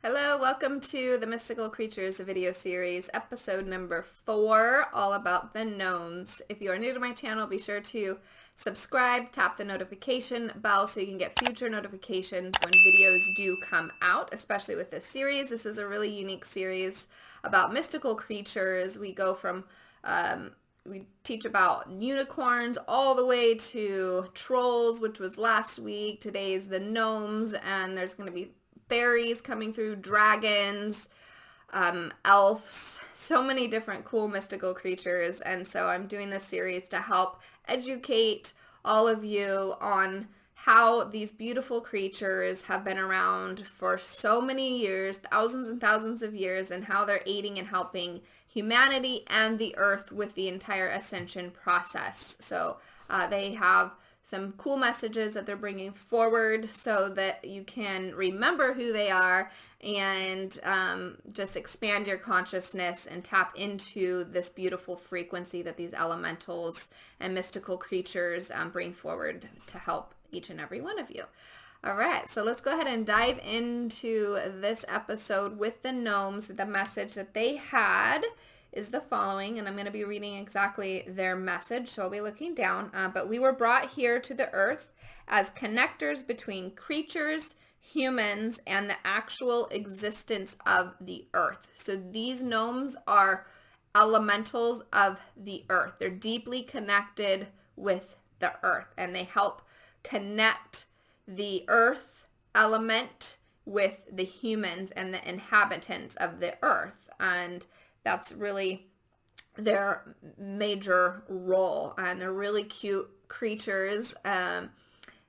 Hello, welcome to the Mystical Creatures video series, episode number 4, all about the gnomes. If you are new to my channel, be sure to subscribe, tap the notification bell so you can get future notifications when videos do come out, especially with this series. This is a really unique series about mystical creatures. We go from, we teach about unicorns all the way to trolls, which was last week. Today's the gnomes, and there's going to be fairies coming through, dragons, elves, so many different cool mystical creatures. And so I'm doing this series to help educate all of you on how these beautiful creatures have been around for so many years, thousands and thousands of years, and how they're aiding and helping humanity and the earth with the entire ascension process. So they have some cool messages that they're bringing forward so that you can remember who they are and just expand your consciousness and tap into this beautiful frequency that these elementals and mystical creatures bring forward to help each and every one of you. All right, so let's go ahead and dive into this episode with the gnomes. The message that they had is the following, and I'm going to be reading exactly their message, so I'll be looking down. But we were brought here to the earth as connectors between creatures, humans, and the actual existence of the earth. So these gnomes are elementals of the earth. They're deeply connected with the earth, and they help connect the earth element with the humans and the inhabitants of the earth. And that's really their major role. And they're really cute creatures.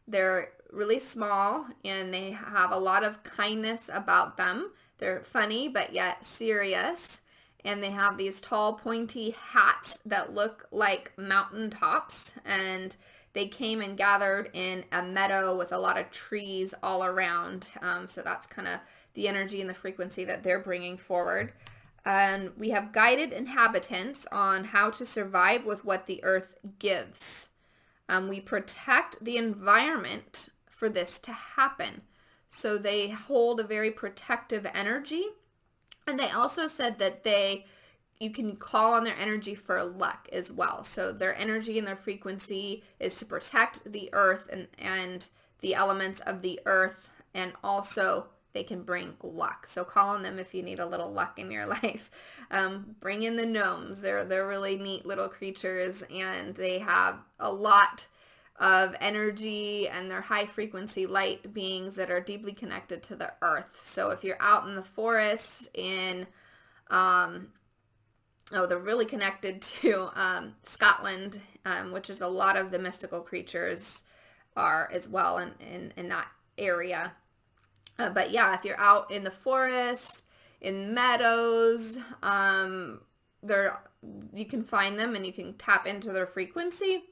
They're really small and they have a lot of kindness about them. They're funny but yet serious. And they have these tall pointy hats that look like mountain tops. And they came and gathered in a meadow with a lot of trees all around. So that's kind of the energy and the frequency that they're bringing forward. And we have guided inhabitants on how to survive with what the earth gives. We protect the environment for this to happen. So they hold a very protective energy. And they also said that you can call on their energy for luck as well. So their energy and their frequency is to protect the earth and the elements of the earth, and also they can bring luck. So call on them if you need a little luck in your life. Bring in the gnomes. They're really neat little creatures, and they have a lot of energy, and they're high frequency light beings that are deeply connected to the earth. So if you're out in the forest they're really connected to Scotland, which is a lot of the mystical creatures are as well in that area. But yeah, if you're out in the forest, in meadows, you can find them and you can tap into their frequency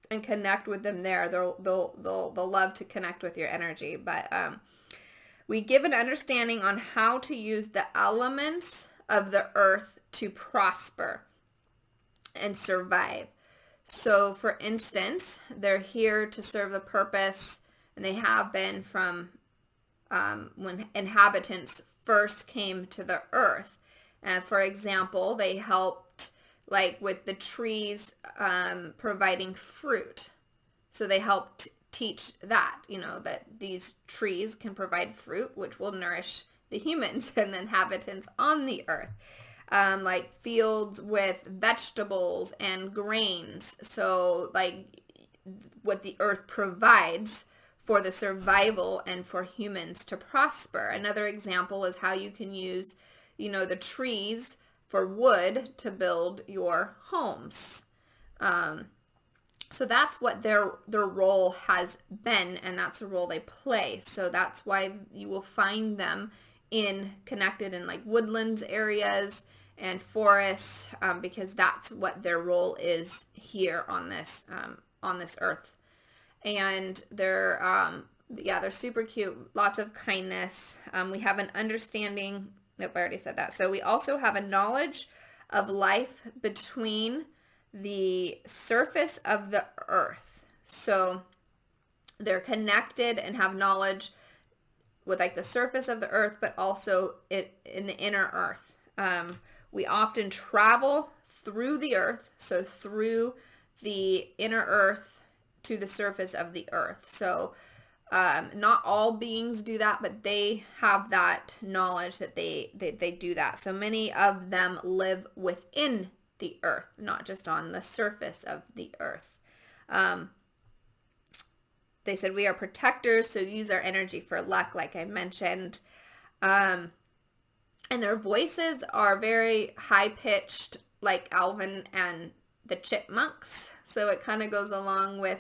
and connect with them there. They'll love to connect with your energy. But we give an understanding on how to use the elements of the earth to prosper and survive. So for instance, they're here to serve the purpose, and they have been from when inhabitants first came to the earth. For example, they helped like with the trees providing fruit. So they helped teach that, that these trees can provide fruit, which will nourish the humans and the inhabitants on the earth. Like fields with vegetables and grains. So like what the earth provides for the survival and for humans to prosper. Another example is how you can use, the trees for wood to build your homes. So that's what their role has been, and that's the role they play. So that's why you will find them connected in like woodlands areas and forests, because that's what their role is here on this earth. And they're super cute, lots of kindness. We have an understanding, nope, I already said that. So we also have a knowledge of life between the surface of the earth. So they're connected and have knowledge with like the surface of the earth, but also in the inner earth. We often travel through the earth, so through the inner earth to the surface of the earth. So not all beings do that, but they have that knowledge that they do that. So many of them live within the earth, not just on the surface of the earth. They said we are protectors, so use our energy for luck, like I mentioned. And their voices are very high-pitched, like Alvin and the chipmunks. So it kind of goes along with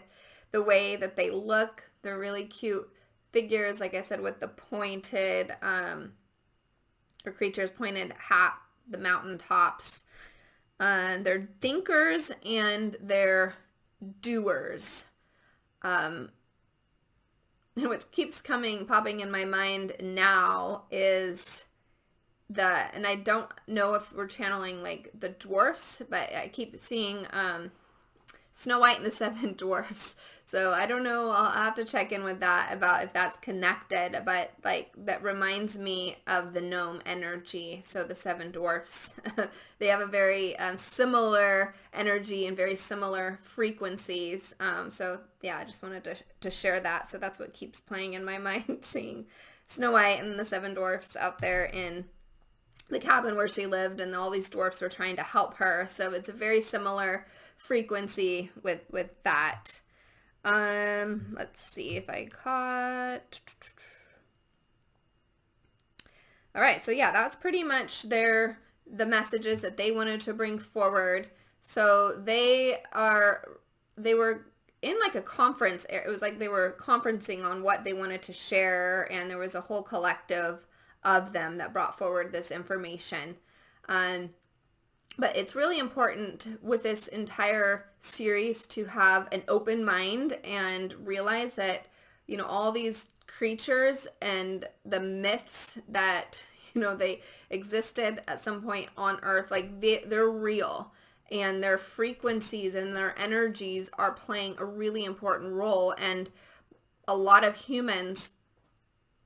the way that they look. They're really cute figures, like I said, with the pointed, or creatures pointed hat, the mountaintops. They're thinkers and they're doers. And what keeps popping in my mind now is and I don't know if we're channeling like the dwarfs, but I keep seeing Snow White and the Seven Dwarfs. So I don't know, I'll have to check in with that about if that's connected, but like that reminds me of the gnome energy. So the Seven Dwarfs, they have a very similar energy and very similar frequencies. So yeah, I just wanted to share that. So that's what keeps playing in my mind, seeing Snow White and the Seven Dwarfs out there in the cabin where she lived, and all these dwarfs were trying to help her. So it's a very similar frequency with that. Let's see if I caught. All right, so yeah, that's pretty much the messages that they wanted to bring forward. So they were in like a conference. It was like they were conferencing on what they wanted to share, and there was a whole collective of them that brought forward this information. But it's really important with this entire series to have an open mind and realize that, you know, all these creatures and the myths that, you know, they existed at some point on Earth, like they're real, and their frequencies and their energies are playing a really important role. And a lot of humans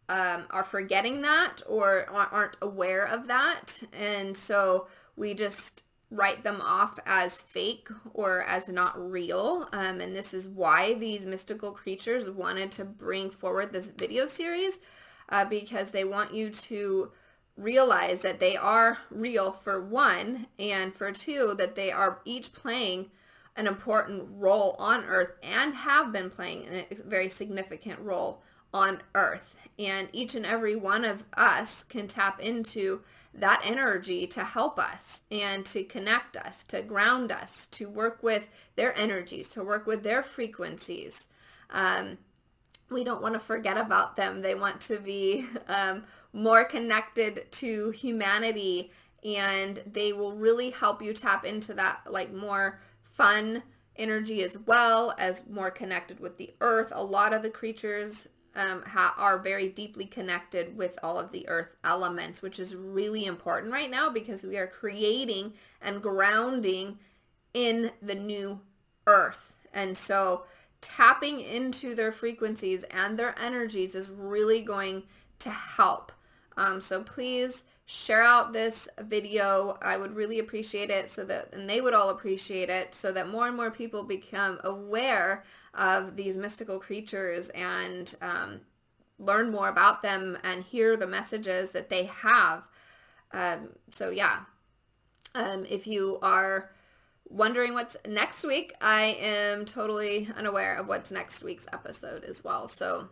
are forgetting that or aren't aware of that. And so we just write them off as fake or as not real. And this is why these mystical creatures wanted to bring forward this video series, because they want you to realize that they are real, for one, and for two, that they are each playing an important role on Earth and have been playing a very significant role on Earth. And each and every one of us can tap into that energy to help us and to connect us, to ground us, to work with their energies, to work with their frequencies. We don't want to forget about them. They want to be more connected to humanity, and they will really help you tap into that like more fun energy as well as more connected with the earth. A lot of the creatures are very deeply connected with all of the earth elements, which is really important right now because we are creating and grounding in the new earth. And so tapping into their frequencies and their energies is really going to help. So please share out this video. I would really appreciate it, and they would all appreciate it, so that more and more people become aware of these mystical creatures and learn more about them and hear the messages that they have. So yeah, if you are wondering what's next week, I am totally unaware of what's next week's episode as well. So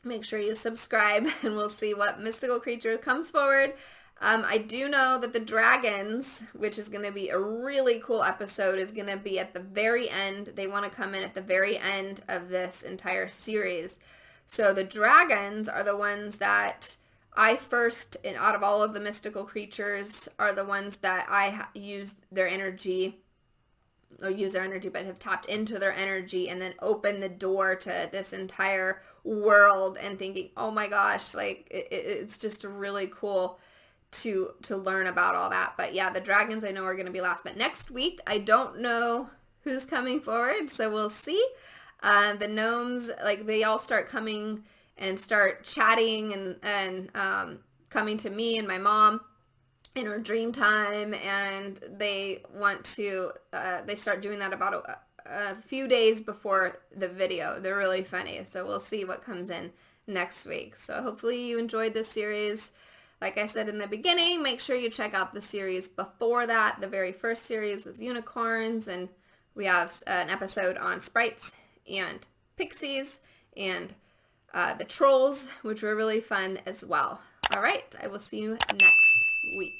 make sure you subscribe and we'll see what mystical creature comes forward. I do know that the dragons, which is going to be a really cool episode, is going to be at the very end. They want to come in at the very end of this entire series. So the dragons are the ones that I first, out of all of the mystical creatures, are the ones that I use their energy, but have tapped into their energy and then opened the door to this entire world, and thinking, oh my gosh, like it's just really cool to learn about all that. But yeah, the dragons I know are going to be last. But next week, I don't know who's coming forward, so we'll see. The gnomes, like they all start coming and start chatting and coming to me and my mom in our dream time, and they want to, they start doing that about a few days before the video. They're really funny, so we'll see what comes in next week. So hopefully you enjoyed this series. Like I said in the beginning, make sure you check out the series before that. The very first series was unicorns, and we have an episode on sprites and pixies and the trolls, which were really fun as well. All right, I will see you next week.